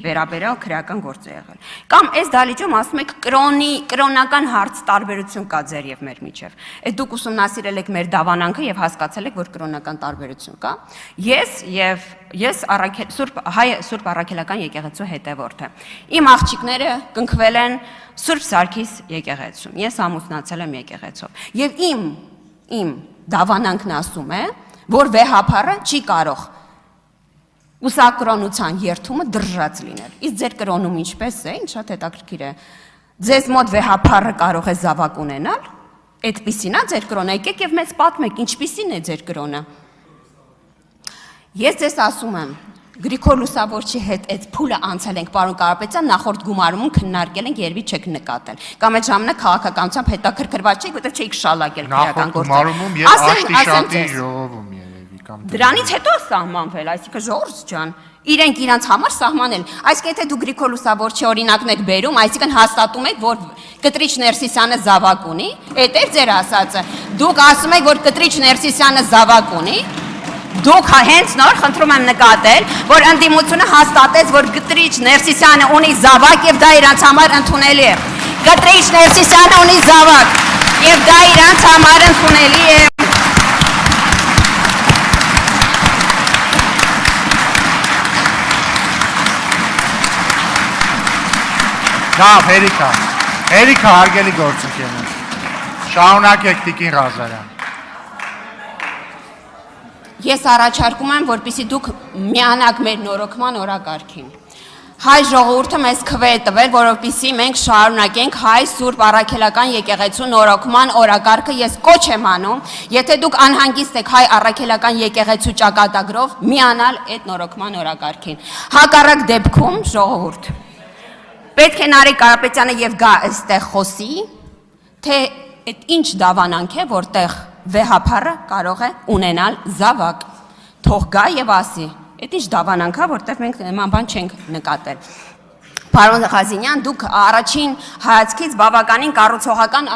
վերաբերյալ քրեական գործ է եղել։ Կամ այս դալիճում ասում եք կրոնական հարց տարբերություն կա ձեր եւ մեր միջև։ Այդ դուք ուսումնասիրել եք մեր դավանանքը եւ հասկացել եք, որ կրոնական տարբերություն կա։ Ես Սուրբ Առաքելական եկեղեցու հետևորդ եմ։ Իմ աղջիկները կնքվել են Սուրբ Սարգիս եկեղեցում։ Ես ամուսնացել եմ եկեղեցով։ Եվ իմ դավանանքն ասում է, որ վեհափառը չի կարող ուսակրոնության երթումը դրժած լինել։ Իսկ ձեր կրոնում ինչպես է, ինչ շատ հետաքրքիր է։ Ձեզ մոտ վեհափառը կարող է զավակ ունենալ, այդպիսին է ձեր կրոնը, եկեք եւ մեզ պատմեք, ինչպիսին է ձեր կրոնը։ Ես ձեզ ասում եմ, Գրիգոր Լուսավորչի հետ այդ փուլը անցել ենք, պարոն Կարապետյան, նախորդ գումարումում քննարկել ենք, երևի չեք նկատել։ Կամ այդ ժամանակ քաղաքականությամբ հետաքրքրված չէիք, որտեղ չէիք շալակել քրեական գործը։ Նախորդ գումարումում եւ Աշտիշատի ժողովում երևի կամ դրանից հետո սահմանվել, այսինքն ժողովուրդ ջան, իրենք իրանց համար սահմանել։ Այսինքն եթե դու Գրիգոր Լուսավորչի օրինակն եք բերում, այսինքն հաստատում եք, որ Կտրիչ Ներսիսյանը զավակ ունի, այդ է ձեր ասածը։ Դուք ասում եք, որ Կտրիչ Ներսիսյանը զավակ ունի, դուք հենց նոր խնդրում եմ նկատել, որ ընդդիմությունը հաստատեց, որ Կտրիչ Ներսիսյանը ունի զավակ եւ դա իրանց համար ընդունելի է։ Կտրիչ Ներսիսյանը ունի զավակ եւ դա իրանց համար ընդունելի է։ Լավ, Հերիքա, հարգելի գործընկերներ, շարունակեք Տիկին Ղազարյան։ Ես առաջարկում եմ, որպեսզի դուք միանաք մեր նորոգման օրակարգին։ Հայ ժողովուրդը մեզ քվե է տվել, որովհետեւ մենք շարունակենք Հայ Սուրբ Առաքելական եկեղեցու նորոգման օրակարգը։ Ես կոչ եմ անում, եթե դուք անհանգիստ եք Հայ Առաքելական եկեղեցու ճակատագրով, միանալ այդ նորոգման օրակարգին։ Հակառակ դեպքում ժողովուրդ պետք է Նարեկ Կարապետյանը եւ գա այստեղ խոսի, թե այդ ինչ դավանանք է, որտեղ վեհափառը կարող է ունենալ զավակ, թող գա եւ ասի, այդ ինչ դավանանք է, որտեղ մենք նման բան չենք նկատել։ Պարոն Ղազինյան, դուք առաջին հայացքից բավականին կառուցողական